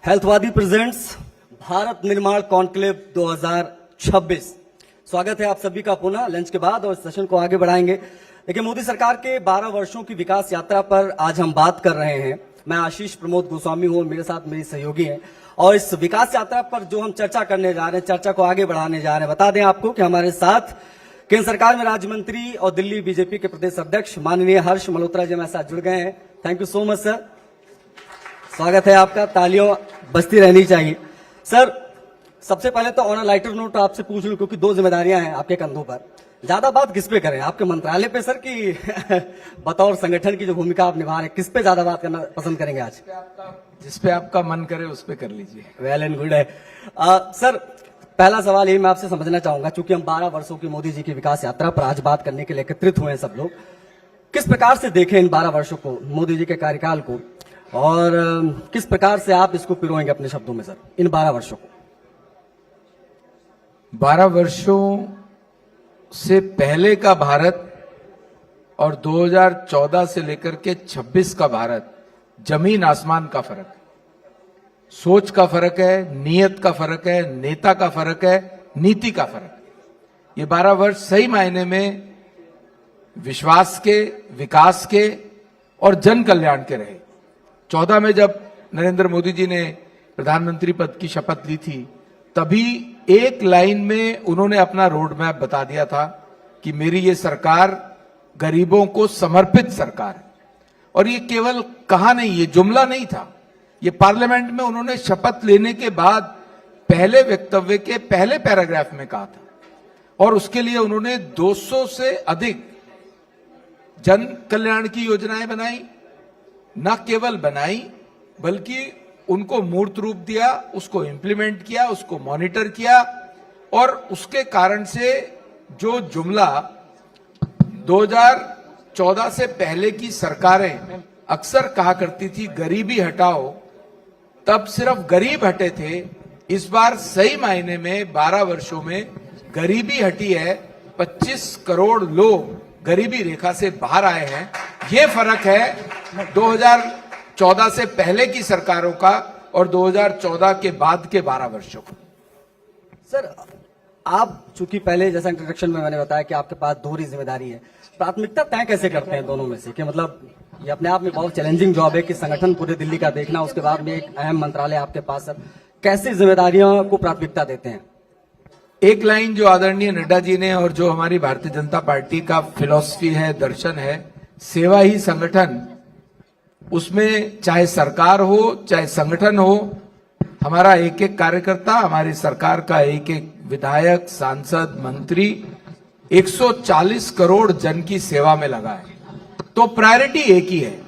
हेल्थवादी presents Bharat निर्माण conclave 2026। स्वागत है आप सभी का पुनः लंच के बाद और सेशन को आगे बढ़ाएंगे। देखिए, मोदी सरकार के 12 वर्षों की विकास यात्रा पर आज हम बात कर रहे हैं। मैं आशीष प्रमोद गोस्वामी हूं, मेरे साथ मेरी सहयोगी हैं और इस विकास यात्रा पर जो हम चर्चा करने जा रहे हैं, चर्चा को आगे बढ़ाने जा रहे हैं। बता दें आपको कि हमारे साथ केंद्र सरकार में राज्य मंत्री और दिल्ली बीजेपी के प्रदेश अध्यक्ष माननीय हर्ष मल्होत्रा जी हमारे साथ जुड़ गए हैं। Thank you so much sir, स्वागत है आपका। तालियों बजती रहनी चाहिए। सर, सबसे पहले तो ऑन अ लाइटर नोट आपसे पूछ लूं, क्योंकि दो जिम्मेदारियां हैं आपके कंधों पर। ज्यादा बात किस पे करें, आपके मंत्रालय पे सर की बतौर संगठन की जो भूमिका आप निभा रहे हैं, किस पे ज्यादा बात करना पसंद करेंगे आज? जिस पे आपका मन करे उस पे कर लीजिए। वेल एंड गुड है। सर, पहला सवाल यही मैं आपसे समझना चाहूंगा, क्योंकि हम 12 वर्षों की मोदी जी की विकास यात्रा पर आज बात करने के लिए एकत्रित हुए हैं सब लोग। किस प्रकार से देखें इन 12 वर्षों को, मोदी जी के कार्यकाल को, और किस प्रकार से आप इसको पिरोएंगे अपने शब्दों में सर, इन 12 वर्षों को? 12 वर्षों से पहले का भारत और 2014 से लेकर के 26 का भारत, जमीन आसमान का फर्क है। सोच का फर्क है, नीयत का फर्क है, नेता का फर्क है, नीति का फर्क है। ये 12 वर्ष सही मायने में विश्वास के, विकास के और जन कल्याण के रहे। 14 में जब नरेंद्र मोदी जी ने प्रधानमंत्री पद की शपथ ली थी, तभी एक लाइन में उन्होंने अपना रोड मैप बता दिया था कि मेरी ये सरकार गरीबों को समर्पित सरकार है। और ये केवल कहा नहीं, ये जुमला नहीं था, ये पार्लियामेंट में उन्होंने शपथ लेने के बाद पहले वक्तव्य के पहले पैराग्राफ में कहा था। और उसके लिए उन्होंने 200 से अधिक जन कल्याण की योजनाएं बनाई। न केवल बनाई बल्कि उनको मूर्त रूप दिया, उसको इंप्लीमेंट किया, उसको मॉनिटर किया। और उसके कारण से जो जुमला 2014 से पहले की सरकारें अक्सर कहा करती थी, गरीबी हटाओ, तब सिर्फ गरीब हटे थे। इस बार सही मायने में 12 वर्षों में गरीबी हटी है। 25 करोड़ लोग गरीबी रेखा से बाहर आए हैं। ये फर्क है 2014 से पहले की सरकारों का और 2014 के बाद के 12 वर्षों का। सर, आप चूंकि पहले जैसा इंट्रोडक्शन में मैंने बताया कि आपके पास दोहरी जिम्मेदारी है, प्राथमिकता तय कैसे करते हैं दोनों में से? कि मतलब ये अपने आप में बहुत चैलेंजिंग जॉब है कि संगठन पूरे दिल्ली का देखना, उसके बाद में एक अहम मंत्रालय आपके पास। सर, कैसे जिम्मेदारियों को प्राथमिकता देते हैं? एक लाइन जो आदरणीय नड्डा जी ने और जो हमारी भारतीय जनता पार्टी का फिलॉसफी है, दर्शन है, सेवा ही संगठन, उसमें चाहे सरकार हो चाहे संगठन हो, हमारा एक एक कार्यकर्ता, हमारी सरकार का एक एक विधायक, सांसद, मंत्री 140 करोड़ जन की सेवा में लगा है। तो प्रायोरिटी एक ही है,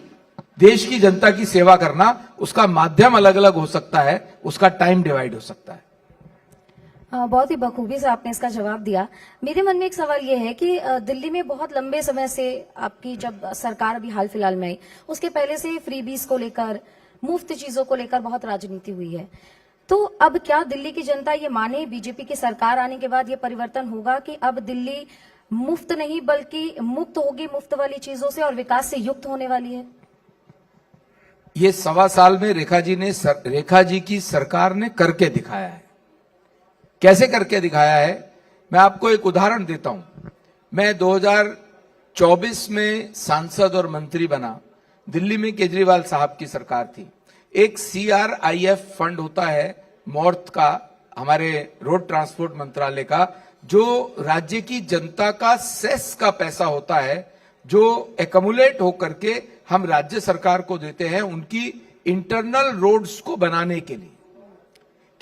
देश की जनता की सेवा करना। उसका माध्यम अलग अलग हो सकता है, उसका टाइम डिवाइड हो सकता है। बहुत ही बखूबी से आपने इसका जवाब दिया। मेरे मन में एक सवाल यह है कि दिल्ली में बहुत लंबे समय से आपकी जब सरकार अभी हाल फिलहाल में आई, उसके पहले से फ्रीबीज को लेकर, मुफ्त चीजों को लेकर बहुत राजनीति हुई है। तो अब क्या दिल्ली की जनता ये माने, बीजेपी की सरकार आने के बाद ये परिवर्तन होगा कि अब दिल्ली मुफ्त नहीं बल्कि मुक्त होगी मुफ्त वाली चीजों से और विकास से युक्त होने वाली है? ये 1.25 साल में रेखा जी की सरकार ने करके दिखाया है। कैसे करके दिखाया है, मैं आपको एक उदाहरण देता हूं। मैं 2024 में सांसद और मंत्री बना। दिल्ली में केजरीवाल साहब की सरकार थी। एक CRIF फंड होता है मॉर्थ का, हमारे रोड ट्रांसपोर्ट मंत्रालय का, जो राज्य की जनता का सेस का पैसा होता है, जो एकमुलेट होकर के हम राज्य सरकार को देते हैं उनकी इंटरनल रोड्स को बनाने के लिए।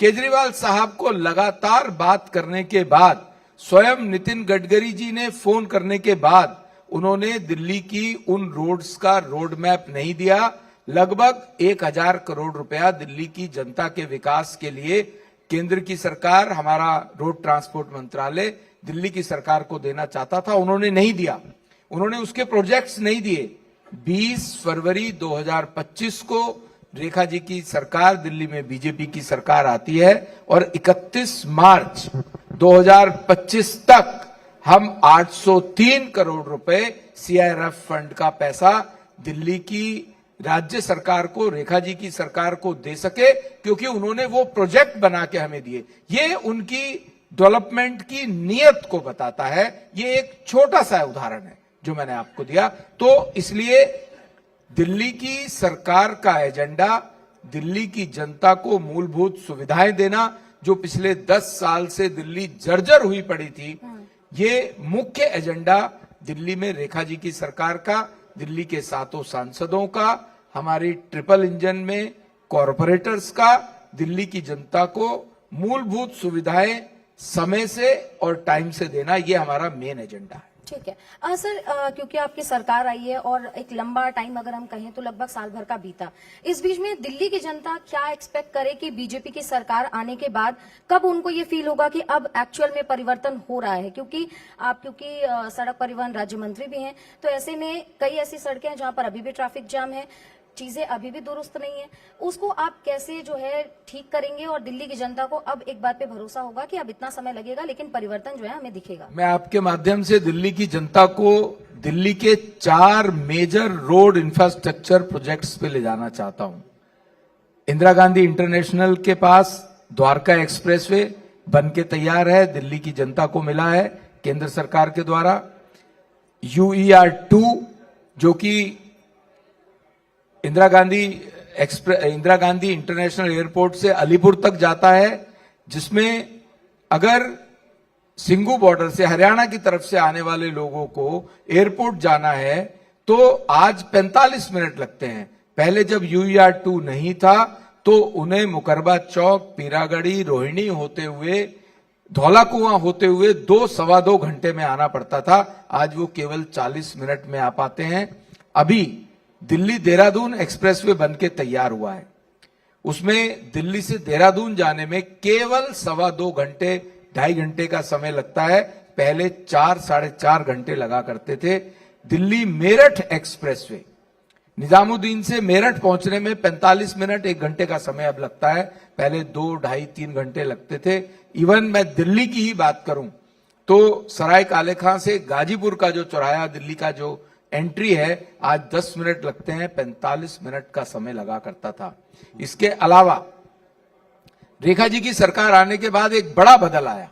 केजरीवाल साहब को लगातार बात करने के बाद, स्वयं नितिन गडकरी जी ने फोन करने के बाद, उन्होंने दिल्ली की उन रोड्स का रोड मैप नहीं दिया। लगभग 1000 करोड़ रुपया दिल्ली की जनता के विकास के लिए केंद्र की सरकार, हमारा रोड ट्रांसपोर्ट मंत्रालय दिल्ली की सरकार को देना चाहता था, उन्होंने नहीं दिया। उन्होंने उसके प्रोजेक्ट्स नहीं दिए। 20 फरवरी 2025 को रेखा जी की सरकार, दिल्ली में बीजेपी की सरकार आती है और 31 मार्च 2025 तक हम 803 करोड़ रुपए CRF फंड का पैसा दिल्ली की राज्य सरकार को, रेखा जी की सरकार को दे सके, क्योंकि उन्होंने वो प्रोजेक्ट बना के हमें दिए। ये उनकी डेवलपमेंट की नीयत को बताता है। ये एक छोटा सा उदाहरण है जो मैंने आपको दिया। तो इसलिए दिल्ली की सरकार का एजेंडा दिल्ली की जनता को मूलभूत सुविधाएं देना, जो पिछले 10 साल से दिल्ली जर्जर हुई पड़ी थी, ये मुख्य एजेंडा दिल्ली में रेखा जी की सरकार का, दिल्ली के 7 सांसदों का, हमारी ट्रिपल इंजन में कॉरपोरेटर्स का, दिल्ली की जनता को मूलभूत सुविधाएं समय से और टाइम से देना, ये हमारा मेन एजेंडा है। ठीक है सर, क्योंकि आपकी सरकार आई है और एक लंबा टाइम अगर हम कहें तो लगभग साल भर का बीता, इस बीच में दिल्ली की जनता क्या एक्सपेक्ट करे कि बीजेपी की सरकार आने के बाद कब उनको ये फील होगा कि अब एक्चुअल में परिवर्तन हो रहा है? क्योंकि सड़क परिवहन राज्य मंत्री भी हैं, तो ऐसे में कई ऐसी सड़कें हैं जहां पर अभी भी ट्रैफिक जाम है, चीजें अभी भी दुरुस्त नहीं है, उसको आप कैसे जो है ठीक करेंगे और दिल्ली की जनता को अब एक बात पे भरोसा होगा कि अब इतना समय लगेगा लेकिन परिवर्तन जो है हमें दिखेगा? मैं आपके माध्यम से दिल्ली की जनता को दिल्ली के 4 मेजर रोड इंफ्रास्ट्रक्चर प्रोजेक्ट्स पे ले जाना चाहता हूं। इंदिरा गांधी इंटरनेशनल के पास द्वारका एक्सप्रेसवे बन के तैयार है, दिल्ली की जनता को मिला है केंद्र सरकार के द्वारा। UER-2 जो कि इंदिरा गांधी इंटरनेशनल एयरपोर्ट से अलीपुर तक जाता है, जिसमें अगर सिंगू बॉर्डर से हरियाणा की तरफ से आने वाले लोगों को एयरपोर्ट जाना है तो आज 45 मिनट लगते हैं। पहले जब UER-2 नहीं था तो उन्हें मुकरबा चौक, पीरागढ़ी, रोहिणी होते हुए, धौला कुआं होते हुए 2-2.25 घंटे में आना पड़ता था। आज वो केवल 40 मिनट में आ पाते हैं। अभी दिल्ली देहरादून एक्सप्रेसवे बनके तैयार हुआ है, उसमें दिल्ली से देहरादून जाने में केवल 2.25 घंटे, 2.5 घंटे का समय लगता है। पहले 4-4.5 घंटे लगा करते थे। दिल्ली मेरठ एक्सप्रेसवे, निजामुद्दीन से मेरठ पहुंचने में 45 मिनट, 1 घंटे का समय अब लगता है, पहले 2, 2.5-3 घंटे लगते थे। इवन मैं दिल्ली की ही बात करूं तो सराय काले खां से गाजीपुर का जो चौराहा, दिल्ली का जो एंट्री है, आज 10 मिनट लगते हैं, 45 मिनट का समय लगा करता था। इसके अलावा रेखा जी की सरकार आने के बाद एक बड़ा बदल आया।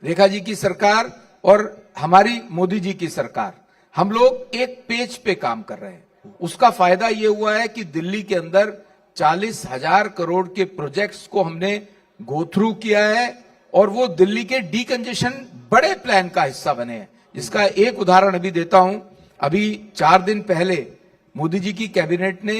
रेखा जी की सरकार और हमारी मोदी जी की सरकार, हम लोग एक पेज पे काम कर रहे हैं। उसका फायदा ये हुआ है कि दिल्ली के अंदर 40,000 करोड़ के प्रोजेक्ट्स को हमने गो थ्रू किया है और वो दिल्ली के डीकंजेशन बड़े प्लान का हिस्सा बने हैं। इसका एक उदाहरण अभी देता हूं। अभी 4 दिन पहले मोदी जी की कैबिनेट ने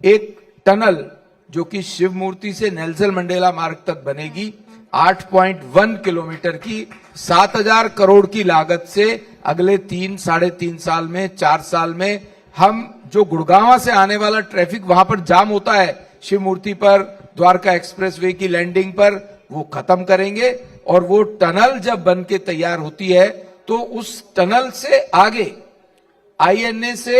एक टनल जो कि शिव मूर्ति से नेल्सन मंडेला मार्ग तक बनेगी, 8.1 किलोमीटर की 7,000 करोड़ की लागत से अगले 3-3.5 साल में, 4 साल में हम जो गुड़गांव से आने वाला ट्रैफिक वहां पर जाम होता है शिव मूर्ति पर, द्वारका एक्सप्रेसवे की लैंडिंग पर, वो खत्म करेंगे। और वो टनल जब बन के तैयार होती है तो उस टनल से आगे INA से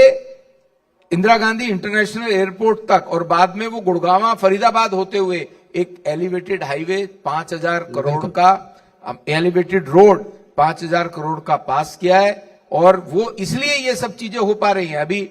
इंदिरा गांधी इंटरनेशनल एयरपोर्ट तक और बाद में वो गुड़गांव फरीदाबाद होते हुए एक एलिवेटेड हाईवे 5,000 करोड़ का, एलिवेटेड रोड 5,000 करोड़ का पास किया है। और वो इसलिए ये सब चीजें हो पा रही हैं। अभी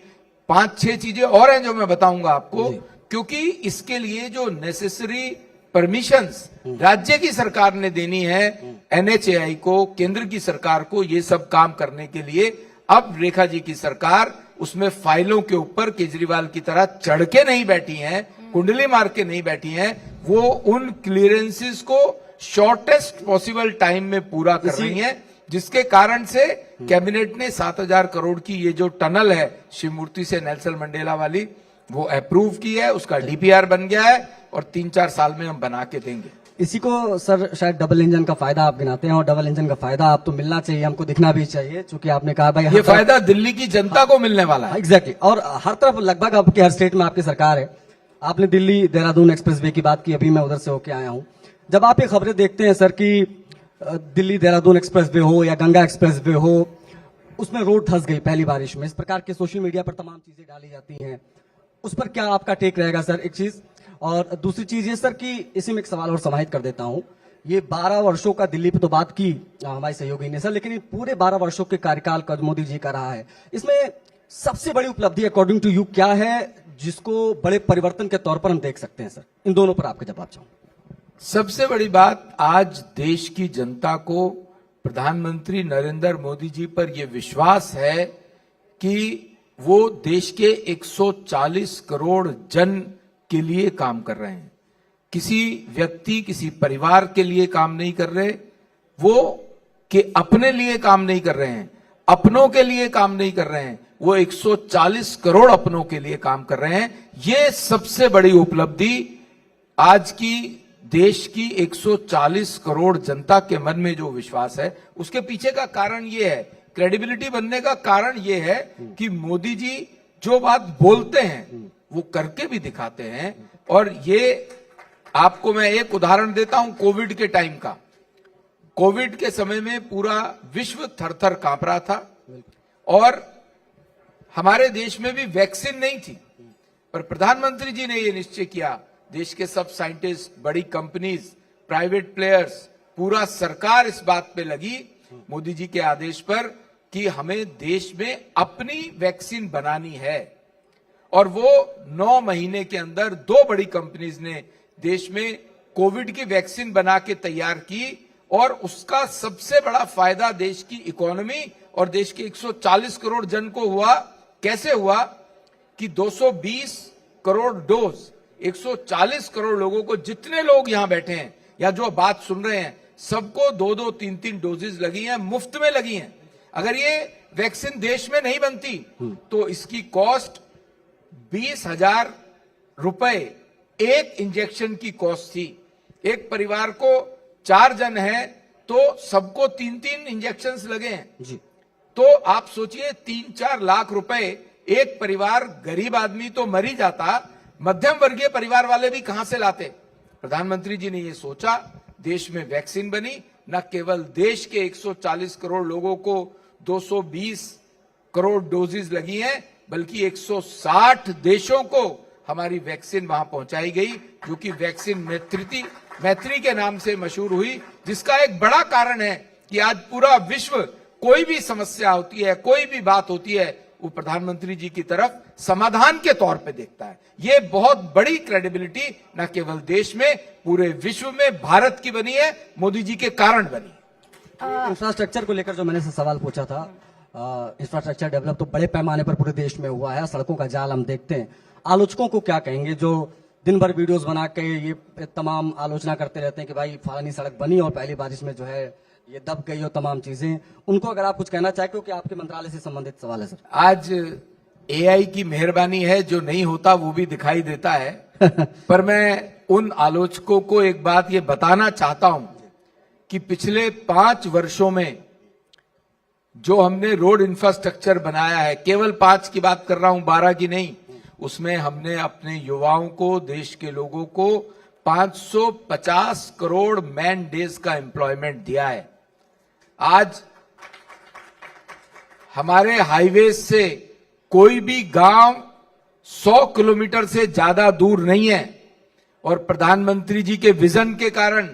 5-6 चीजें और हैं जो मैं बताऊंगा आपको, क्योंकि इसके लिए जो नेसेसरी परमिशंस राज्य की सरकार ने देनी है NHAI को, केंद्र की सरकार को, ये सब काम करने के लिए अब रेखा जी की सरकार उसमें फाइलों के ऊपर केजरीवाल की तरह चढ़ के नहीं बैठी हैं, कुंडली मार के नहीं बैठी हैं। वो उन क्लियरेंसेस को शॉर्टेस्ट पॉसिबल टाइम में पूरा कर रही हैं, जिसके कारण से कैबिनेट ने 7,000 करोड़ की ये जो टनल है शिव मूर्ति से नेल्सन मंडेला वाली, वो अप्रूव की है, उसका DPR बन गया है और 3-4 साल में हम बना के देंगे। इसी को सर शायद डबल इंजन का फायदा आप गिनाते हैं, और डबल इंजन का फायदा आप तो मिलना चाहिए, हमको दिखना भी चाहिए, क्योंकि आपने कहा भाई ये फायदा दिल्ली की जनता को मिलने वाला है। एग्जैक्टली। और हर तरफ लगभग आपके हर स्टेट में आपकी सरकार है। आपने दिल्ली देहरादून एक्सप्रेसवे की बात की, अभी मैं उधर से होके आया हूं। जब आप ये खबरें देखते हैं सर कि दिल्ली देहरादून एक्सप्रेसवे हो या गंगा एक्सप्रेसवे हो, उसमें रोड धंस गई पहली बारिश में, इस प्रकार के सोशल मीडिया पर तमाम चीजें डाली जाती हैं, उस पर क्या आपका टेक रहेगा सर? एक चीज। और दूसरी चीज ये सर कि इसी में एक सवाल और समाहित कर देता हूं। ये 12 वर्षों का दिल्ली पे तो बात की हमारी सहयोगी ने सर, लेकिन ये पूरे 12 वर्षों के कार्यकाल का मोदी जी का रहा है, इसमें सबसे बड़ी उपलब्धि अकॉर्डिंग टू यू क्या है जिसको बड़े परिवर्तन के तौर पर हम देख सकते हैं सर? इन दोनों पर आपका जवाब चाहूँ। सबसे बड़ी बात, आज देश की जनता को प्रधानमंत्री नरेंद्र मोदी जी पर यह विश्वास है कि वो देश के 140 करोड़ जन के लिए काम कर रहे हैं। किसी व्यक्ति, किसी परिवार के लिए काम नहीं कर रहे, वो कि अपने लिए काम नहीं कर रहे हैं, अपनों के लिए काम नहीं कर रहे हैं, वो 140 करोड़ अपनों के लिए काम कर रहे हैं। ये सबसे बड़ी उपलब्धि आज की देश की 140 करोड़ जनता के मन में जो विश्वास है, उसके पीछे का कारण ये है, क्रेडिबिलिटी बनने का कारण ये है कि मोदी जी जो बात बोलते हैं वो करके भी दिखाते हैं। और ये आपको मैं एक उदाहरण देता हूं कोविड के टाइम का। कोविड के समय में पूरा विश्व थर-थर कांप रहा था और हमारे देश में भी वैक्सीन नहीं थी, पर प्रधानमंत्री जी ने यह निश्चय किया, देश के सब साइंटिस्ट, बड़ी कंपनीज, प्राइवेट प्लेयर्स, पूरा सरकार इस बात पे लगी मोदी जी के आदेश पर कि हमें देश में अपनी वैक्सीन बनानी है। और वो 9 महीने के अंदर 2 बड़ी कंपनीज ने देश में कोविड की वैक्सीन बना के तैयार की और उसका सबसे बड़ा फायदा देश की इकोनॉमी और देश के 140 करोड़ जन को हुआ। कैसे हुआ कि 220 करोड़ डोज, 140 करोड़ लोगों को, जितने लोग यहां बैठे हैं या जो बात सुन रहे हैं, सबको 2-2, 3-3 डोजेज लगी हैं, मुफ्त में लगी हैं। अगर ये वैक्सीन देश में नहीं बनती तो इसकी कॉस्ट 20,000 रुपए एक इंजेक्शन की कॉस्ट थी। एक परिवार को 4 जन है तो सबको 3-3 इंजेक्शंस लगे हैं जी। तो आप सोचिए 3-4 लाख रुपए एक परिवार, गरीब आदमी तो मर ही जाता, मध्यम वर्गीय परिवार वाले भी कहां से लाते? प्रधानमंत्री जी ने यह सोचा, देश में वैक्सीन बनी, न केवल देश के 140 करोड़ लोगों को 220 करोड़ डोजेज लगी हैं, बल्कि 160 देशों को हमारी वैक्सीन वहां पहुंचाई गई, जो कि वैक्सीन मैत्री के नाम से मशहूर हुई, जिसका एक बड़ा कारण है कि आज पूरा विश्व कोई भी समस्या होती है, कोई भी बात होती है, वो प्रधानमंत्री जी की तरफ समाधान के तौर पे देखता है। ये बहुत बड़ी क्रेडिबिलिटी न केवल देश में, पूरे विश्व में भारत की बनी है, मोदी जी के कारण बनी। इंफ्रास्ट्रक्चर को लेकर जो मैंने से सवाल पूछा था, इंफ्रास्ट्रक्चर डेवलप तो बड़े पैमाने पर पूरे देश में हुआ है, सड़कों का जाल हम देखते हैं। आलोचकों को क्या कहेंगे जो दिन भर वीडियोस बना के ये तमाम आलोचना करते रहते हैं कि भाई फलानी सड़क बनी और पहली बारिश में जो है ये दब गई और तमाम चीजें, उनको अगर आप कुछ कहना चाहें, क्योंकि आपके मंत्रालय से संबंधित सवाल है सर। आज एआई की मेहरबानी है, जो नहीं होता वो भी दिखाई देता है पर मैं उन आलोचकों को एक बात ये बताना चाहता हूं कि पिछले 5 वर्षों में जो हमने रोड इंफ्रास्ट्रक्चर बनाया है, केवल 5 की बात कर रहा हूं, 12 की नहीं, उसमें हमने अपने युवाओं को, देश के लोगों को 550 करोड़ मैन डेज का एम्प्लॉयमेंट दिया है। आज हमारे हाईवे से कोई भी गांव 100 किलोमीटर से ज्यादा दूर नहीं है और प्रधानमंत्री जी के विजन के कारण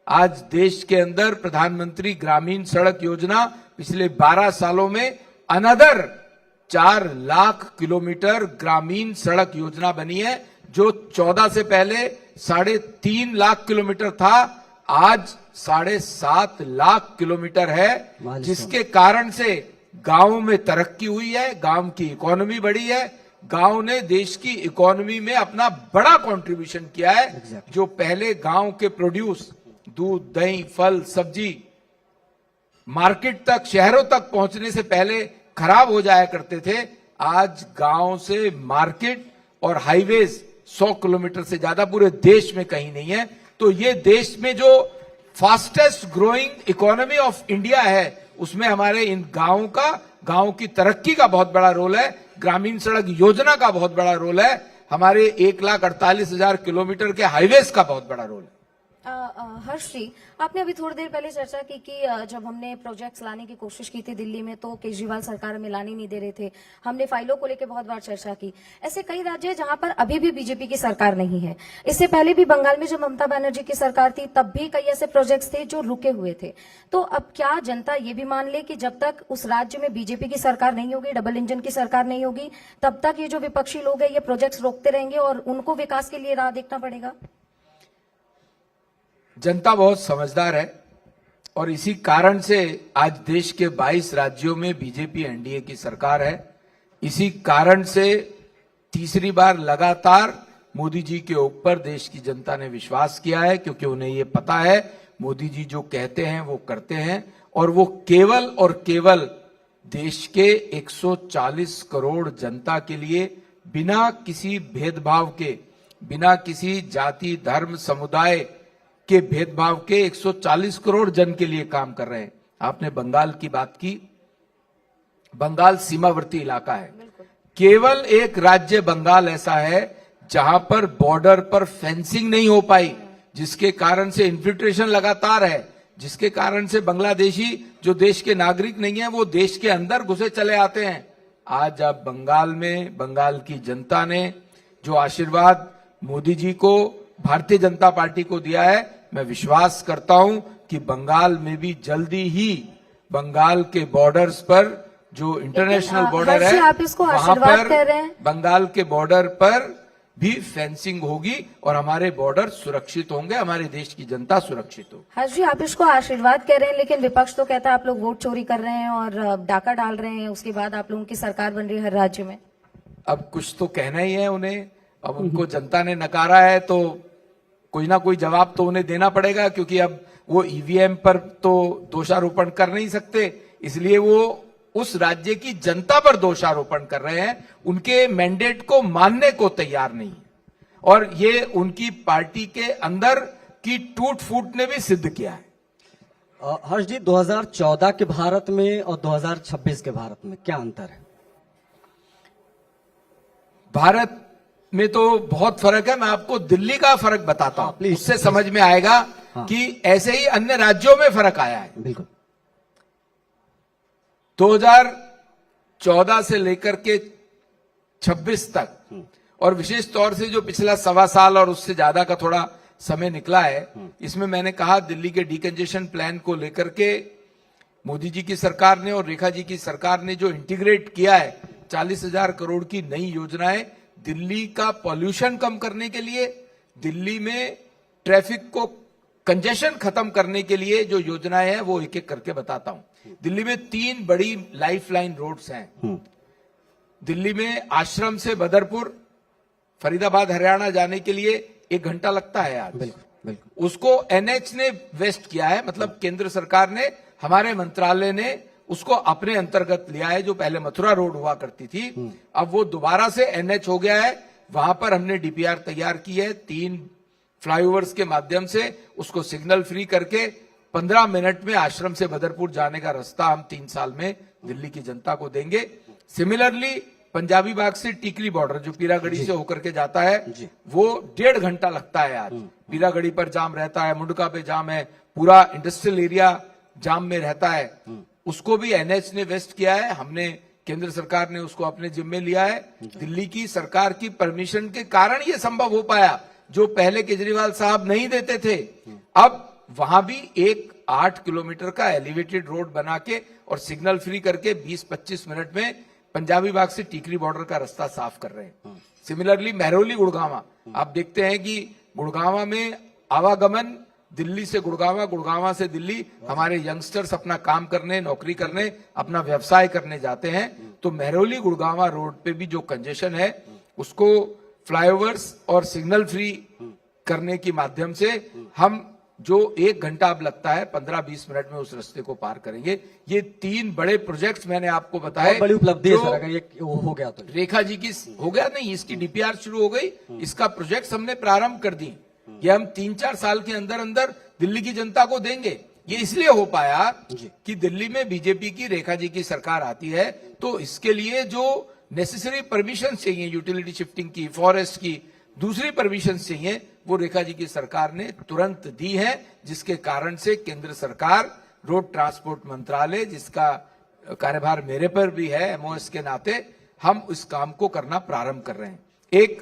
आज देश के अंदर प्रधानमंत्री ग्रामीण सड़क योजना पिछले 12 सालों में अनदर 4 लाख किलोमीटर ग्रामीण सड़क योजना बनी है, जो 14 से पहले 3.5 लाख किलोमीटर था, आज 7.5 लाख किलोमीटर है, जिसके कारण से गांव में तरक्की हुई है, गांव की इकोनॉमी बढ़ी है, गांव ने देश की इकोनॉमी में अपना बड़ा कंट्रीब्यूशन किया है। जो पहले गांव के प्रोड्यूस, दूध, दही, फल, सब्जी मार्केट तक, शहरों तक पहुंचने से पहले खराब हो जाया करते थे, आज गांव से मार्केट और हाईवेज 100 किलोमीटर से ज्यादा पूरे देश में कहीं नहीं है। तो ये देश में जो fastest growing economy of India है, उसमें हमारे इन गांव की तरक्की का बहुत बड़ा रोल है, ग्रामीण सड़क योजना का बहुत बड़ा रोल है, हमारे 1,48,000 किलोमीटर के हाईवेज का बहुत बड़ा रोल है। हर्ष जी, आपने अभी थोड़ी देर पहले चर्चा की कि जब हमने प्रोजेक्ट्स लाने की कोशिश की थी दिल्ली में तो केजरीवाल सरकार में लाने नहीं दे रहे थे। हमने फाइलों को लेकर बहुत बार चर्चा की। ऐसे कई राज्य हैं जहां पर अभी भी बीजेपी की सरकार नहीं है। इससे पहले भी बंगाल में जब ममता बनर्जी की सरकार थी तब भी कई ऐसे प्रोजेक्ट्स थे जो रुके हुए थे। तो अब क्या जनता ये भी मान ले कि जब तक उस राज्य में बीजेपी की सरकार नहीं होगी, डबल इंजन की सरकार नहीं होगी, तब तक ये जो विपक्षी लोग हैं ये प्रोजेक्ट्स रोकते रहेंगे और उनको विकास के लिए राह देखना पड़ेगा? जनता बहुत समझदार है और इसी कारण से आज देश के 22 राज्यों में बीजेपी एनडीए की सरकार है। इसी कारण से तीसरी बार लगातार मोदी जी के ऊपर देश की जनता ने विश्वास किया है, क्योंकि उन्हें ये पता है मोदी जी जो कहते हैं वो करते हैं और वो केवल और केवल देश के 140 करोड़ जनता के लिए बिना किसी भेदभाव के, बिना किसी जाति धर्म समुदाय के भेदभाव के 140 करोड़ जन के लिए काम कर रहे हैं। आपने बंगाल की बात की, बंगाल सीमावर्ती इलाका है। केवल एक राज्य बंगाल ऐसा है जहां पर बॉर्डर पर फेंसिंग नहीं हो पाई, जिसके कारण से इन्फिल्ट्रेशन लगातार है, जिसके कारण से बांग्लादेशी जो देश के नागरिक नहीं है वो देश के अंदर घुसे चले आते हैं। आज अब बंगाल में बंगाल की जनता ने जो आशीर्वाद मोदी जी को, भारतीय जनता पार्टी को दिया है, मैं विश्वास करता हूं कि बंगाल में भी जल्दी ही बंगाल के बॉर्डर्स पर जो इंटरनेशनल बॉर्डर है आप इसको वहां आशीर्वाद कह रहे पर हैं? बंगाल के बॉर्डर पर भी फेंसिंग होगी और हमारे बॉर्डर सुरक्षित होंगे, हमारे देश की जनता सुरक्षित होगी। हर्ष जी, आप इसको आशीर्वाद कह रहे हैं, लेकिन विपक्ष तो कहता है आप लोग वोट चोरी कर रहे हैं और डाका डाल रहे हैं, उसके बाद आप लोगों की सरकार बन रही है हर राज्य में। अब कुछ तो कहना ही है उन्हें, अब उनको जनता ने नकारा है तो कोई ना कोई जवाब तो उन्हें देना पड़ेगा, क्योंकि अब वो ईवीएम पर तो दोषारोपण कर नहीं सकते, इसलिए वो उस राज्य की जनता पर दोषारोपण कर रहे हैं, उनके मैंडेट को मानने को तैयार नहीं। और ये उनकी पार्टी के अंदर की टूट फूट ने भी सिद्ध किया है। हर्ष जी, 2014 के भारत में और 2026 के भारत में क्या अंतर है? भारत में तो बहुत फर्क है। मैं आपको दिल्ली का फर्क बताता हूं, प्लीज, उससे समझ में आएगा कि ऐसे ही अन्य राज्यों में फर्क आया है। बिल्कुल। 2014 से लेकर के 26 तक और विशेष तौर से जो पिछला 1.25 साल और उससे ज्यादा का थोड़ा समय निकला है, इसमें मैंने कहा दिल्ली के डिकंजेशन प्लान को लेकर के मोदी जी की सरकार ने और रेखा जी की सरकार ने जो इंटीग्रेट किया है, 40,000 करोड़ की नई योजनाएं दिल्ली का पॉल्यूशन कम करने के लिए, दिल्ली में ट्रैफिक को कंजेशन खत्म करने के लिए जो योजनाएं हैं वो एक एक करके बताता हूं। दिल्ली में 3 बड़ी लाइफलाइन रोड्स हैं। दिल्ली में आश्रम से बदरपुर, फरीदाबाद हरियाणा जाने के लिए 1 घंटा लगता है आज। बिल्कुल। उसको एनएच ने वेस्ट किया है, मतलब केंद्र सरकार ने, हमारे मंत्रालय ने उसको अपने अंतर्गत लिया है। जो पहले मथुरा रोड हुआ करती थी, अब वो दोबारा से एनएच हो गया है। वहां पर हमने डीपीआर तैयार की है, 3 फ्लाईओवर्स के माध्यम से उसको सिग्नल फ्री करके 15 मिनट में आश्रम से बदरपुर जाने का रास्ता हम 3 साल में दिल्ली की जनता को देंगे। सिमिलरली पंजाबी बाग से टीकरी बॉर्डर जो पीरागढ़ी से होकर के जाता है, वो 1.5 घंटा लगता है आज। पीरागढ़ी पर जाम रहता है, मुंडका पे जाम है, पूरा इंडस्ट्रियल एरिया जाम में रहता है। उसको भी एनएच ने वेस्ट किया है, हमने, केंद्र सरकार ने उसको अपने जिम्मे लिया है। दिल्ली की सरकार की परमिशन के कारण ये संभव हो पाया, जो पहले केजरीवाल साहब नहीं देते थे। अब वहां भी एक 8 किलोमीटर का एलिवेटेड रोड बना के और सिग्नल फ्री करके 20-25 मिनट में पंजाबी बाग से टीकरी बॉर्डर का रास्ता साफ कर रहे हैं। सिमिलरली महरौली गुड़गांवा, आप देखते हैं कि गुड़गांवा में आवागमन दिल्ली से गुड़गांवा, गुड़गांवा से दिल्ली, हमारे यंगस्टर्स अपना काम करने, नौकरी करने, अपना व्यवसाय करने जाते हैं। तो महरौली गुड़गांवा रोड पे भी जो कंजेशन है उसको फ्लाईओवर्स और सिग्नल फ्री करने के माध्यम से हम जो 1 घंटा अब लगता है 15-20 मिनट में उस रास्ते को पार करेंगे। ये 3 बड़े प्रोजेक्ट्स मैंने आपको बताए। बहुत बड़ी उपलब्धि है सर, अगर ये हो गया तो। रेखा जी की हो गया नहीं, इसकी डीपीआर शुरू हो गई, इसका प्रोजेक्ट हमने प्रारंभ कर दी। ये हम 3-4 साल के अंदर अंदर दिल्ली की जनता को देंगे। ये इसलिए हो पाया कि दिल्ली में बीजेपी की, रेखा जी की सरकार आती है, तो इसके लिए जो नेसेसरी परमिशन चाहिए, यूटिलिटी शिफ्टिंग की, फॉरेस्ट की, दूसरी परमिशन चाहिए वो रेखा जी की सरकार ने तुरंत दी है, जिसके कारण से केंद्र सरकार रोड ट्रांसपोर्ट मंत्रालय, जिसका कार्यभार मेरे पर भी है एमओएस के नाते, हम इस काम को करना प्रारंभ कर रहे हैं। एक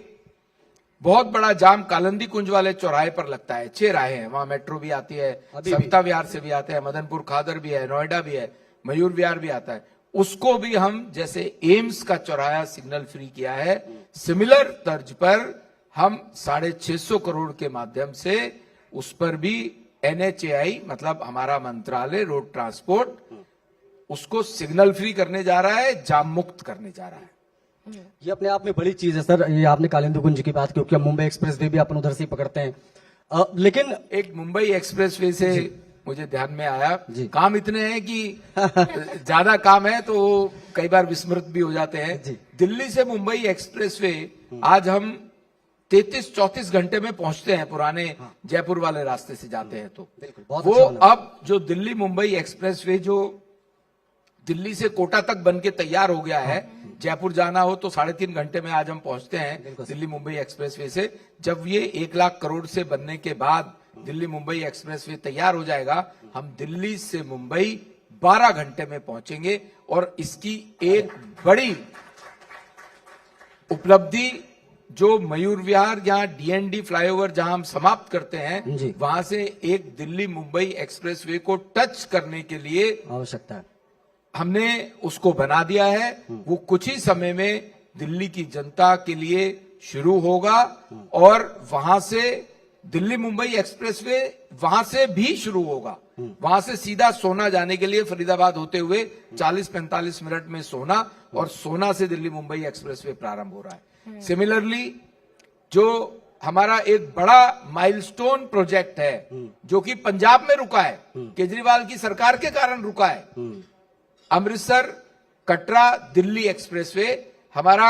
बहुत बड़ा जाम कालंदी कुंज वाले चौराहे पर लगता है, 6 राहें हैं, वहां मेट्रो भी आती है, समता विहार से भी आते हैं, मदनपुर खादर भी है, नोएडा भी है, मयूर विहार भी आता है। उसको भी हम जैसे एम्स का चौराहा सिग्नल फ्री किया है, सिमिलर तर्ज पर हम 650 करोड़ के माध्यम से उस पर भी NHAI मतलब हमारा मंत्रालय रोड ट्रांसपोर्ट उसको सिग्नल फ्री करने जा रहा है, जाम मुक्त करने जा रहा है। ये अपने आप में बड़ी चीज है सर। ये आपने कालिंदी कुंज की बात, क्योंकि हम मुंबई एक्सप्रेस वे भी अपन उधर से ही पकड़ते हैं। लेकिन एक मुंबई एक्सप्रेस वे से मुझे ध्यान में आया, काम इतने हैं कि ज्यादा काम है तो कई बार विस्मृत भी हो जाते हैं। दिल्ली से मुंबई एक्सप्रेस वे आज हम 33-34 घंटे में पहुंचते हैं, पुराने जयपुर वाले रास्ते से जाते हैं तो वो अब जो दिल्ली मुंबई एक्सप्रेस वे जो दिल्ली से कोटा तक बन के तैयार हो गया है, जयपुर जाना हो तो 3.5 घंटे में आज हम पहुंचते हैं दिल्ली मुंबई एक्सप्रेस वे से। जब ये 1 लाख करोड़ से बनने के बाद दिल्ली मुंबई एक्सप्रेस वे तैयार हो जाएगा, हम दिल्ली से मुंबई 12 घंटे में पहुंचेंगे। और इसकी एक बड़ी उपलब्धि जो मयूर विहार जहां DND फ्लाईओवर जहां हम समाप्त करते हैं, वहां से एक दिल्ली मुंबई एक्सप्रेस वे को टच करने के लिए आवश्यकता है, हमने उसको बना दिया है। वो कुछ ही समय में दिल्ली की जनता के लिए शुरू होगा और वहां से दिल्ली मुंबई एक्सप्रेसवे वहां से भी शुरू होगा। वहां से सीधा सोना जाने के लिए फरीदाबाद होते हुए 40-45 मिनट में सोना, और सोना से दिल्ली मुंबई एक्सप्रेसवे प्रारंभ हो रहा है। सिमिलरली जो हमारा एक बड़ा माइलस्टोन प्रोजेक्ट है जो कि पंजाब में रुका है, केजरीवाल की सरकार के कारण रुका है, अमृतसर कटरा दिल्ली एक्सप्रेसवे हमारा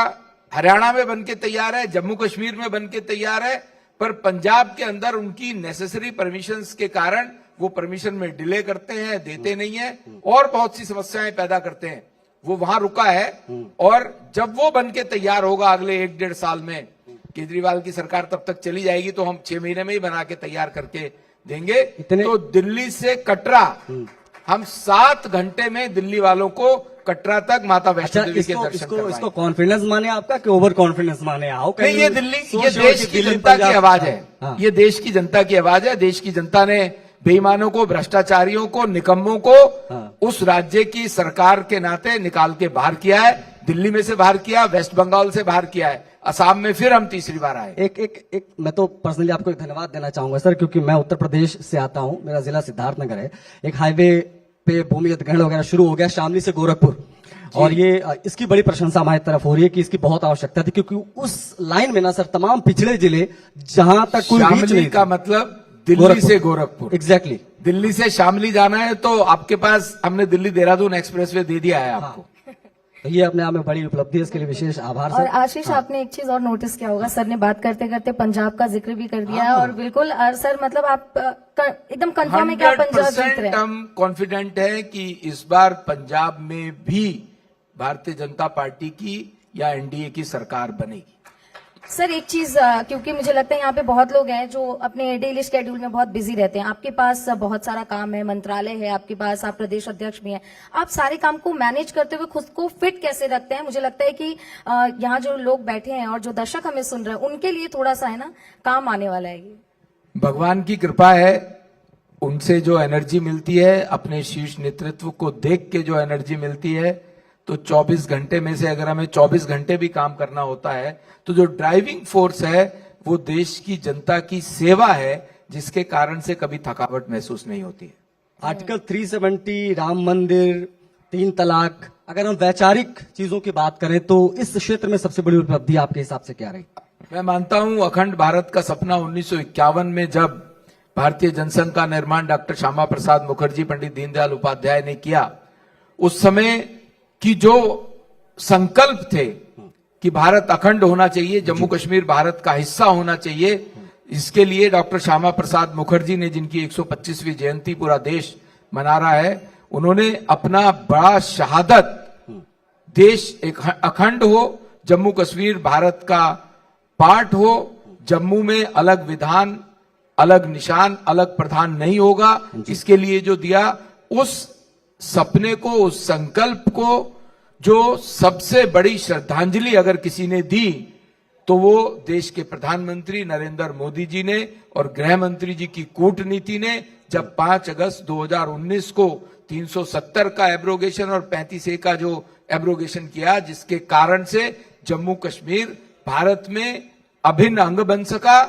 हरियाणा में बनके तैयार है, जम्मू कश्मीर में बनके तैयार है, पर पंजाब के अंदर उनकी नेसेसरी परमिशंस के कारण वो परमिशन में डिले करते हैं, देते नहीं है और बहुत सी समस्याएं पैदा करते हैं। वो वहां रुका है और जब वो बनके तैयार होगा अगले 1-1.5 साल में, केजरीवाल की सरकार तब तक चली जाएगी तो हम 6 महीने में ही बना के तैयार करके देंगे। तो दिल्ली से कटरा हम 7 घंटे में दिल्ली वालों को कटरा तक माता वैष्णो देवी के दर्शन करवाएंगे। इसको कॉन्फिडेंस माने आपका कि ओवर कॉन्फिडेंस माने? नहीं, ये देश की जनता की आवाज है। ये देश की जनता की आवाज है। देश की जनता ने बेईमानों को, भ्रष्टाचारियों को, निकम्मों को उस राज्य की सरकार के नाते निकाल के बाहर किया है। दिल्ली में से बाहर किया, वेस्ट बंगाल से बाहर किया है, असम में फिर हम तीसरी बार आए। एक मैं तो पर्सनली आपको एक धन्यवाद देना चाहूंगा सर, क्योंकि मैं उत्तर प्रदेश से आता हूं, मेरा जिला सिद्धार्थनगर है। एक हाईवे पे भूमिगत ग्रहण वगैरह शुरू हो गया शामली से गोरखपुर, और ये इसकी बड़ी प्रशंसा हमारी तरफ हो रही है कि इसकी बहुत आवश्यकता थी, क्योंकि उस लाइन में ना सर तमाम पिछड़े जिले जहां तक कोई रीच नहीं का मतलब दिल्ली से गोरखपुर। एग्जैक्टली दिल्ली से शामली जाना है तो आपके पास हमने दिल्ली देहरादून एक्सप्रेसवे दे दिया है आपको। तो ये अपने आप में बड़ी उपलब्धि है, इसके लिए विशेष आभार और सर। आशीष आपने एक चीज और नोटिस किया होगा, सर ने बात करते करते पंजाब का जिक्र भी कर दिया है, और बिल्कुल सर मतलब आप एकदम कंफर्म है कि आप पंजाब जीत रहे हैं। हम कॉन्फिडेंट है कि इस बार पंजाब में भी भारतीय जनता पार्टी की या एनडीए की सरकार बनेगी। सर एक चीज, क्योंकि मुझे लगता है यहाँ पे बहुत लोग हैं जो अपने डेली शेड्यूल में बहुत बिजी रहते हैं, आपके पास बहुत सारा काम है, मंत्रालय है आपके पास, आप प्रदेश अध्यक्ष भी हैं, आप सारे काम को मैनेज करते हुए खुद को फिट कैसे रखते हैं? मुझे लगता है कि यहाँ जो लोग बैठे हैं और जो दर्शक हमें सुन रहे हैं उनके लिए थोड़ा सा है ना काम आने वाला है ये। भगवान की कृपा है, उनसे जो एनर्जी मिलती है, अपने शीर्ष नेतृत्व को देख के जो एनर्जी मिलती है, तो 24 घंटे में से अगर हमें 24 घंटे भी काम करना होता है तो जो ड्राइविंग फोर्स है वो देश की जनता की सेवा है, जिसके कारण से कभी थकावट महसूस नहीं होती है। आर्टिकल 370, राम मंदिर, 3 तलाक, अगर हम वैचारिक चीजों की बात करें तो इस क्षेत्र में सबसे बड़ी उपलब्धि आपके हिसाब से क्या रही? मैं मानता हूं अखंड भारत का सपना 1951 में जब भारतीय जनसंघ का निर्माण डॉक्टर श्यामा प्रसाद मुखर्जी, पंडित दीनदयाल उपाध्याय ने किया, उस समय की जो संकल्प थे कि भारत अखंड होना चाहिए, जम्मू कश्मीर भारत का हिस्सा होना चाहिए, इसके लिए डॉक्टर श्यामा प्रसाद मुखर्जी ने, जिनकी 125वीं जयंती पूरा देश मना रहा है, उन्होंने अपना बड़ा शहादत, देश एक अखंड हो, जम्मू कश्मीर भारत का पार्ट हो, जम्मू में अलग विधान, अलग निशान, अलग प्रधान नहीं होगा। इसके लिए जो दिया, उस सपने को, उस संकल्प को, जो सबसे बड़ी श्रद्धांजलि अगर किसी ने दी तो वो देश के प्रधानमंत्री नरेंद्र मोदी जी ने और गृह मंत्री जी की कूटनीति ने, जब 5 अगस्त 2019 को 370 का एब्रोगेशन और 35A का जो एब्रोगेशन किया, जिसके कारण से जम्मू कश्मीर भारत में अभिन्न अंग बन सका,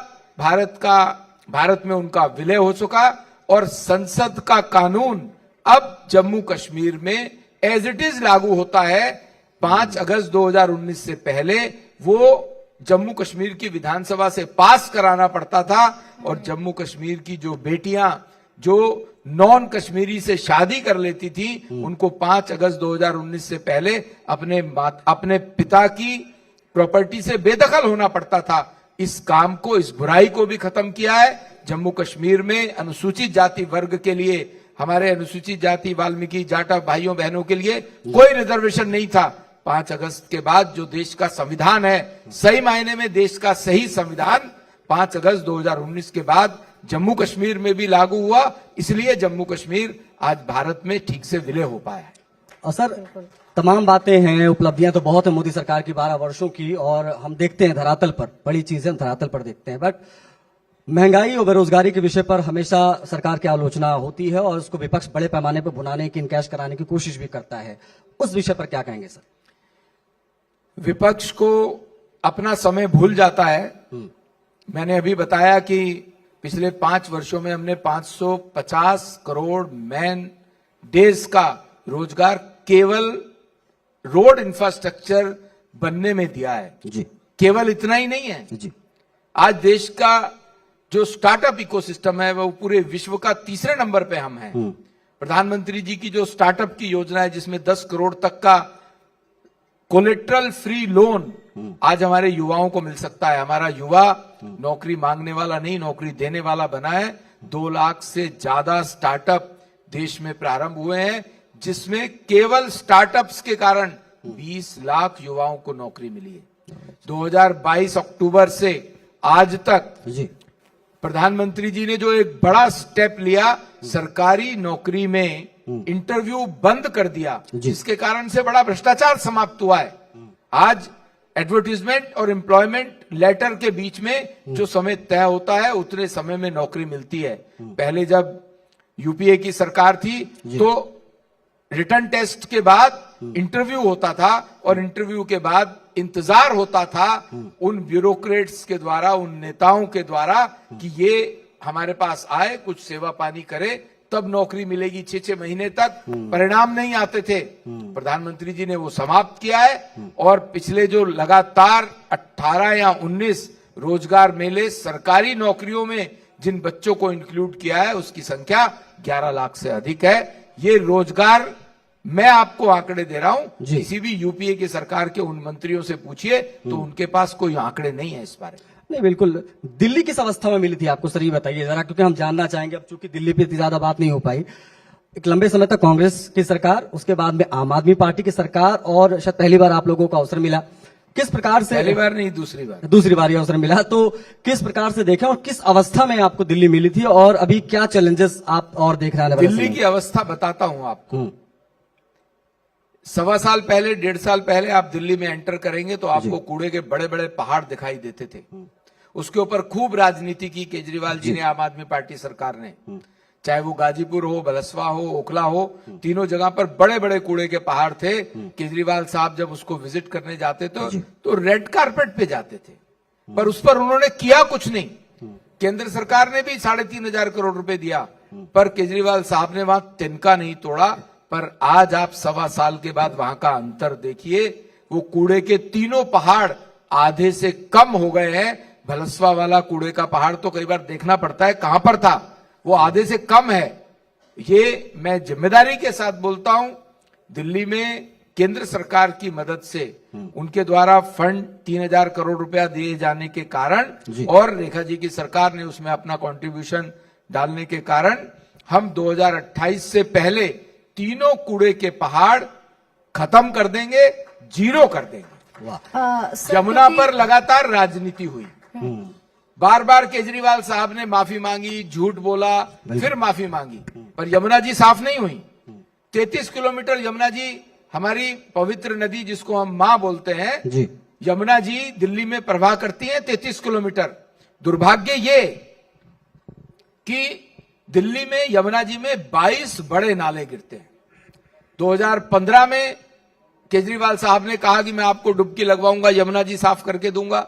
भारत में उनका विलय हो सका और संसद का कानून अब जम्मू कश्मीर में एज इट इज लागू होता है। 5 अगस्त 2019 से पहले वो जम्मू कश्मीर की विधानसभा से पास कराना पड़ता था और जम्मू कश्मीर की जो बेटियां जो नॉन कश्मीरी से शादी कर लेती थी, उनको 5 अगस्त 2019 से पहले अपने पिता की प्रॉपर्टी से बेदखल होना पड़ता था। इस काम को, इस बुराई को भी खत्म किया है। जम्मू कश्मीर में अनुसूचित जाति वर्ग के लिए, हमारे अनुसूचित जाति वाल्मीकि जाटा भाइयों बहनों के लिए कोई रिजर्वेशन नहीं था। 5 अगस्त के बाद जो देश का संविधान है, सही मायने में देश का सही संविधान 5 अगस्त 2019 के बाद जम्मू कश्मीर में भी लागू हुआ, इसलिए जम्मू कश्मीर आज भारत में ठीक से विलय हो पाया है। और सर, तमाम बातें हैं, उपलब्धियां तो बहुत है मोदी सरकार की 12 वर्षों की, और हम देखते हैं धरातल पर बड़ी चीजें हम धरातल पर देखते हैं, बट महंगाई और बेरोजगारी के विषय पर हमेशा सरकार की आलोचना होती है और उसको विपक्ष बड़े पैमाने पर भुनाने की, इनकैश कराने की कोशिश भी करता है। उस विषय पर क्या कहेंगे सर? विपक्ष को अपना समय भूल जाता है। मैंने अभी बताया कि पिछले 5 वर्षों में हमने 550 करोड़ मैन डेज का रोजगार केवल रोड इंफ्रास्ट्रक्चर बनने में दिया है जी। केवल इतना ही नहीं है जी। आज देश का जो स्टार्टअप इकोसिस्टम है वो पूरे विश्व का 3रे नंबर पे हम हैं। प्रधानमंत्री जी की जो स्टार्टअप की योजना है, जिसमें 10 करोड़ तक का कोलेट्रल फ्री लोन आज हमारे युवाओं को मिल सकता है। हमारा युवा नौकरी मांगने वाला नहीं, नौकरी देने वाला बना है। 2 लाख से ज्यादा स्टार्टअप देश में प्रारंभ हुए हैं, जिसमें केवल स्टार्टअप्स के कारण 20 लाख युवाओं को नौकरी मिली है। 2022 अक्टूबर से आज तक जी। प्रधानमंत्री जी ने जो एक बड़ा स्टेप लिया, सरकारी नौकरी में इंटरव्यू बंद कर दिया, जिसके कारण से बड़ा भ्रष्टाचार समाप्त हुआ है। आज एडवर्टीजमेंट और एम्प्लॉयमेंट लेटर के बीच में जो समय तय होता है, उतने समय में नौकरी मिलती है। पहले जब यूपीए की सरकार थी तो रिटर्न टेस्ट के बाद इंटरव्यू होता था और इंटरव्यू के बाद इंतजार होता था उन ब्यूरोक्रेट्स के द्वारा, उन नेताओं के द्वारा कि ये हमारे पास आए, कुछ सेवा पानी करे, तब नौकरी मिलेगी। 6-6 महीने तक परिणाम नहीं आते थे। प्रधानमंत्री जी ने वो समाप्त किया है और पिछले जो लगातार 18 या 19 रोजगार मेले सरकारी नौकरियों में जिन बच्चों को इंक्लूड किया है, उसकी संख्या 11 लाख से अधिक है। ये रोजगार मैं आपको आंकड़े दे रहा हूं, किसी भी यूपीए की सरकार के उन मंत्रियों से पूछिए तो उनके पास कोई आंकड़े नहीं है इस बारे में। नहीं, बिल्कुल। दिल्ली किस अवस्था में मिली थी आपको सर, ये बताइए जरा, क्योंकि हम जानना चाहेंगे। अब चूंकि दिल्ली पे इतनी ज्यादा बात नहीं हो पाई, एक लंबे समय तक कांग्रेस की सरकार, उसके बाद में आम आदमी पार्टी की सरकार, और शायद पहली बार आप लोगों को अवसर मिला। किस प्रकार से? पहली बार नहीं, दूसरी बार अवसर मिला, तो किस प्रकार से देखें और किस अवस्था में आपको दिल्ली मिली थी और अभी क्या चैलेंजेस आप और देख रहे हैं? दिल्ली की अवस्था बताता हूं आपको। 1.25 साल पहले, 1.5 साल पहले आप दिल्ली में एंटर करेंगे तो आपको कूड़े के बड़े बड़े पहाड़ दिखाई देते थे। उसके ऊपर खूब राजनीति की केजरीवाल जी ने, आम आदमी पार्टी सरकार ने, चाहे वो गाजीपुर हो, बलसवा हो, ओखला हो, तीनों जगह पर बड़े बड़े कूड़े के पहाड़ थे। केजरीवाल साहब जब उसको विजिट करने जाते थे तो रेड कारपेट पे जाते थे, पर उस पर उन्होंने किया कुछ नहीं। केंद्र सरकार ने भी 3,500 करोड़ रुपए दिया, पर केजरीवाल साहब ने वहां तिनका नहीं तोड़ा। पर आज आप 1.25 साल के बाद वहां का अंतर देखिए। वो कूड़े के तीनों पहाड़ आधे से कम हो गए हैं। भलसवा वाला कूड़े का पहाड़ तो कई बार देखना पड़ता है कहां पर था, वो आधे से कम है। ये मैं जिम्मेदारी के साथ बोलता हूं। दिल्ली में केंद्र सरकार की मदद से, उनके द्वारा फंड 3,000 करोड़ रुपया दिए जाने के कारण और रेखा जी की सरकार ने उसमें अपना कंट्रीब्यूशन डालने के कारण हम 2028 से पहले तीनों कूड़े के पहाड़ खत्म कर देंगे, 0 कर देंगे। सर, यमुना पर लगातार राजनीति हुई। बार बार केजरीवाल साहब ने माफी मांगी, झूठ बोला, फिर माफी मांगी, पर यमुना जी साफ नहीं हुई। 33 किलोमीटर यमुना जी, हमारी पवित्र नदी जिसको हम मां बोलते हैं जी, यमुना जी दिल्ली में प्रवाह करती है 33 किलोमीटर। दुर्भाग्य ये कि दिल्ली में यमुना जी में 22 बड़े नाले गिरते हैं। 2015 में केजरीवाल साहब ने कहा कि मैं आपको डुबकी लगवाऊंगा, यमुना जी साफ करके दूंगा।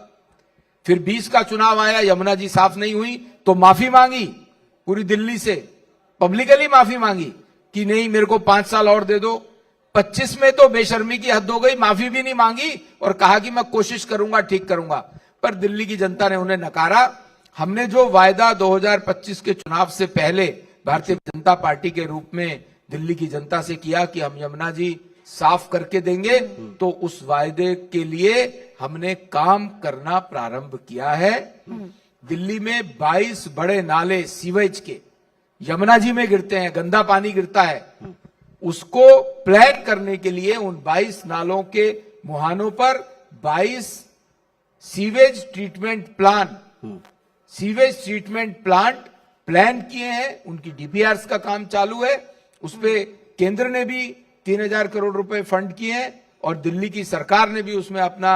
फिर 20 का चुनाव आया, यमुना जी साफ नहीं हुई तो माफी मांगी पूरी दिल्ली से, पब्लिकली माफी मांगी कि नहीं मेरे को 5 साल और दे दो। 25 में तो बेशर्मी की हद हो गई, माफी भी नहीं मांगी और कहा कि मैं कोशिश करूंगा, ठीक करूंगा। पर दिल्ली की जनता ने उन्हें नकारा। हमने जो वायदा 2025 के चुनाव से पहले भारतीय जनता पार्टी के रूप में दिल्ली की जनता से किया कि हम यमुना जी साफ करके देंगे, तो उस वायदे के लिए हमने काम करना प्रारंभ किया है। दिल्ली में 22 बड़े नाले सीवेज के यमुना जी में गिरते हैं, गंदा पानी गिरता है। उसको प्लान करने के लिए उन 22 नालों के मुहानों पर 22 सीवेज ट्रीटमेंट प्लांट प्लान किए हैं। उनकी डीपीआरस का काम चालू है। उसपे केंद्र ने भी 3000 करोड़ रुपए फंड किए हैं और दिल्ली की सरकार ने भी उसमें अपना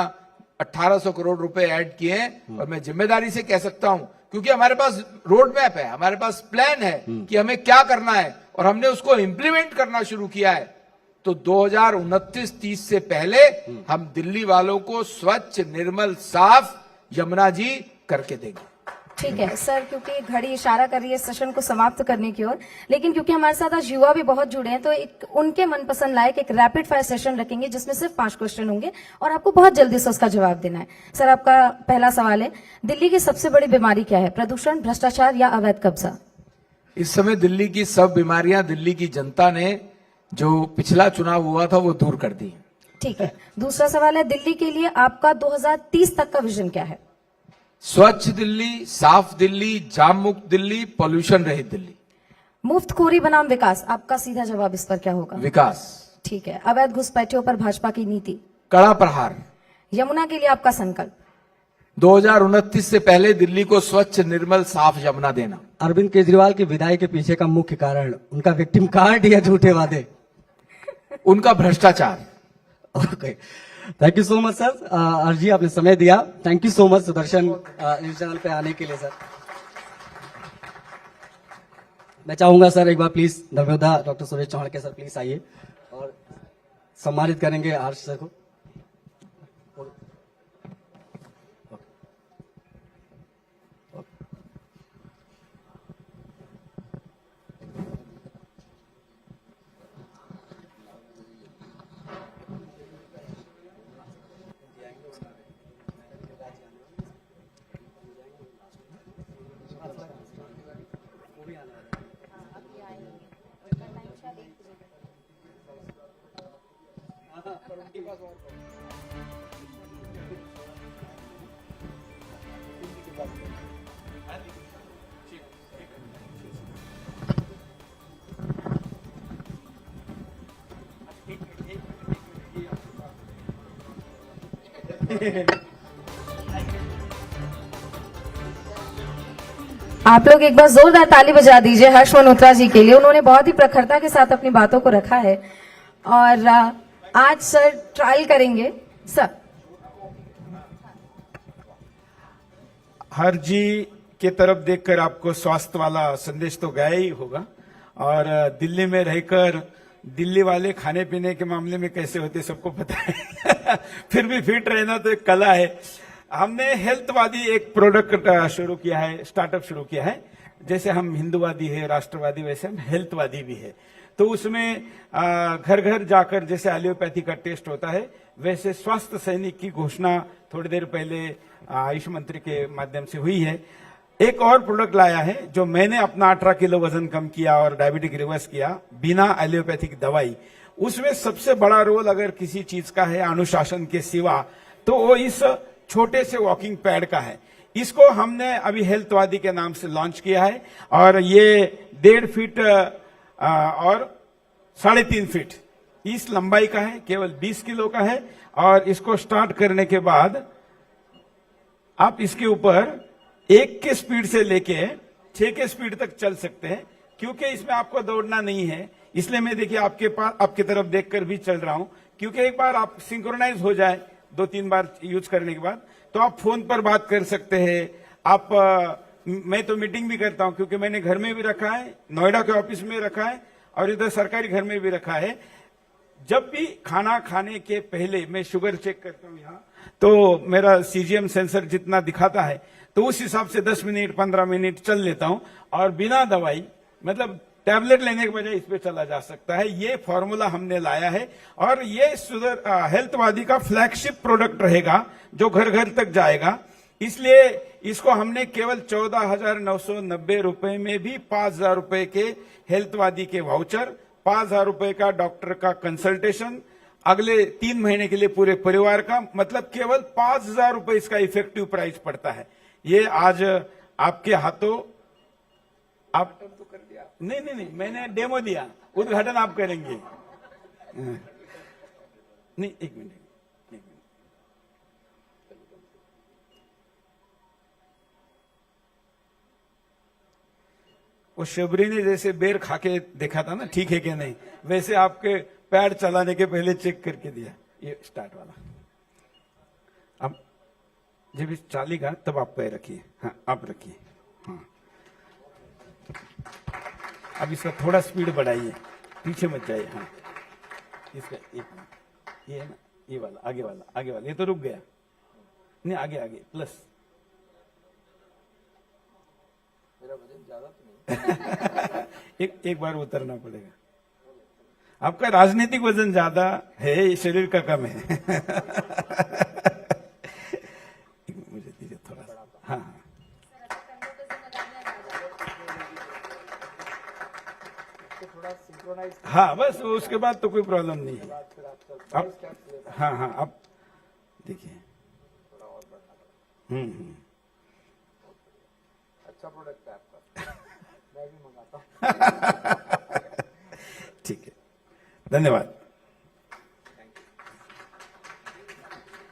1800 करोड़ रुपए ऐड किए हैं। और मैं जिम्मेदारी से कह सकता हूं, क्योंकि हमारे पास रोड मैप है, हमारे पास प्लान है कि हमें क्या करना है और हमने उसको इंप्लीमेंट करना शुरू किया है। तो 2029-30 से पहले हम दिल्ली वालों को स्वच्छ, निर्मल, साफ यमुना जी करके देंगे। ठीक है सर, क्योंकि घड़ी इशारा कर रही है सेशन को समाप्त करने की ओर, लेकिन क्योंकि हमारे साथ आज युवा भी बहुत जुड़े हैं तो एक उनके मनपसंद लायक एक रैपिड फायर सेशन रखेंगे जिसमें सिर्फ 5 क्वेश्चन होंगे और आपको बहुत जल्दी से उसका जवाब देना है। सर, आपका पहला सवाल है, दिल्ली की सबसे बड़ी बीमारी क्या है? प्रदूषण, भ्रष्टाचार या अवैध कब्जा? इस समय दिल्ली की सब बीमारियां दिल्ली की जनता ने जो पिछला चुनाव हुआ था वो दूर कर दी। ठीक है। दूसरा सवाल है, दिल्ली के लिए आपका 2030 तक का विजन क्या है? स्वच्छ दिल्ली, साफ दिल्ली, जाम मुक्त दिल्ली, पॉल्यूशन रहित दिल्ली। मुफ्तखोरी बनाम विकास, आपका सीधा जवाब इस पर क्या होगा? विकास। ठीक है। अवैध घुसपैठियों पर भाजपा की नीति? कड़ा प्रहार। यमुना के लिए आपका संकल्प? 2029 से पहले दिल्ली को स्वच्छ, निर्मल, साफ यमुना देना। अरविंद केजरीवाल की विदाई के पीछे का मुख्य कारण उनका विक्टिम कार्ड या झूठे वादे? उनका भ्रष्टाचार। Okay, thank you so much sir. अर्जी आपने समय दिया, thank you so much Sudarshan news channel पे आने के लिए सर। मैं चाहूंगा सर एक बार प्लीज नर्मदा डॉक्टर सुरेश चौहान के सर प्लीज आइए और सम्मानित करेंगे हर्ष सर को। आप लोग एक बार जोरदार ताली बजा दीजिए हर्ष मल्होत्रा जी के लिए। उन्होंने बहुत ही प्रखरता के साथ अपनी बातों को रखा है और आज सर ट्रायल करेंगे। सर, हर जी के तरफ देखकर आपको स्वास्थ्य वाला संदेश तो गया ही होगा। और दिल्ली में रहकर दिल्ली वाले खाने पीने के मामले में कैसे होते सबको पता है फिर भी फिट रहना तो एक कला है। हमने हेल्थवादी एक प्रोडक्ट शुरू किया है, स्टार्टअप शुरू किया है। जैसे हम हिंदूवादी है, राष्ट्रवादी, वैसे हम हेल्थवादी भी है। तो उसमें घर घर जाकर जैसे एलोपैथी का टेस्ट होता है, वैसे स्वास्थ्य सैनिक की घोषणा थोड़ी देर पहले आयुष मंत्री के माध्यम से हुई है। एक और प्रोडक्ट लाया है जो मैंने अपना 18 किलो वजन कम किया और डायबिटिक रिवर्स किया बिना एलोपैथिक दवाई। उसमें सबसे बड़ा रोल अगर किसी चीज का है अनुशासन के सिवा, तो वो इस छोटे से वॉकिंग पैड का है। इसको हमने अभी हेल्थवादी के नाम से लॉन्च किया है और ये 1.5 फीट और 3.5 फीट इस लंबाई का है, केवल 20 किलो का है। और इसको स्टार्ट करने के बाद आप इसके ऊपर 1 के स्पीड से लेके 6 के स्पीड तक चल सकते हैं, क्योंकि इसमें आपको दौड़ना नहीं है। इसलिए मैं देखिए आपके पास, आपकी तरफ देखकर भी चल रहा हूं, क्योंकि एक बार आप सिंक्रोनाइज हो जाए 2-3 बार यूज करने के बाद, तो आप फोन पर बात कर सकते हैं। आप मैं तो मीटिंग भी करता हूं, क्योंकि मैंने घर में भी रखा है, नोएडा के ऑफिस में रखा है और इधर सरकारी घर में भी रखा है। जब भी खाना खाने के पहले मैं शुगर चेक करता हूं यहाँ, तो मेरा सीजीएम सेंसर जितना दिखाता है, तो उस हिसाब से 10 मिनट 15 मिनट चल लेता हूं, और बिना दवाई, मतलब टैबलेट लेने के बजाय इस पे चला जा सकता है। ये फॉर्मूला हमने लाया है, और ये सुधर हेल्थवादी का फ्लैगशिप प्रोडक्ट रहेगा जो घर घर तक जाएगा। इसलिए इसको हमने केवल 14,990 रुपए में भी 5,000 रुपए के हेल्थवादी के वाउचर, 5,000 रुपए का डॉक्टर का कंसल्टेशन, अगले 3 महीने के लिए पूरे परिवार का, मतलब केवल 5,000 रुपए इसका इफेक्टिव प्राइस पड़ता है। ये आज आपके हाथों, आप तो कर दिया? नहीं, मैंने डेमो दिया, उद्घाटन आप करेंगे। नहीं, एक मिनट। वो शबरी ने जैसे बेर खा के देखा था ना, ठीक है कि नहीं, वैसे आपके पैर चलाने के पहले चेक करके दिया। ये स्टार्ट वाला। अब जब इस चालेगा तब आप पैर रखिए। हाँ, आप रखिए। हाँ, अब इसका थोड़ा स्पीड बढ़ाइए, पीछे मत जाइए। हाँ, इसका एक मिनट, ये है ना, ये वाला, आगे वाला, ये तो रुक गया। नहीं, आगे प्लस। मेरा वजन ज्यादा तो नहीं। एक बार उतरना पड़ेगा। आपका राजनीतिक वजन ज्यादा है, शरीर का कम है। मुझे दीजिए थोड़ा सा। हाँ, हाँ, बस उसके बाद तो कोई प्रॉब्लम नहीं है। अब हाँ, अब देखिए। अच्छा प्रोडक्ट है आपका। मैं भी मंगाता हूँ। ठीक है, धन्यवाद।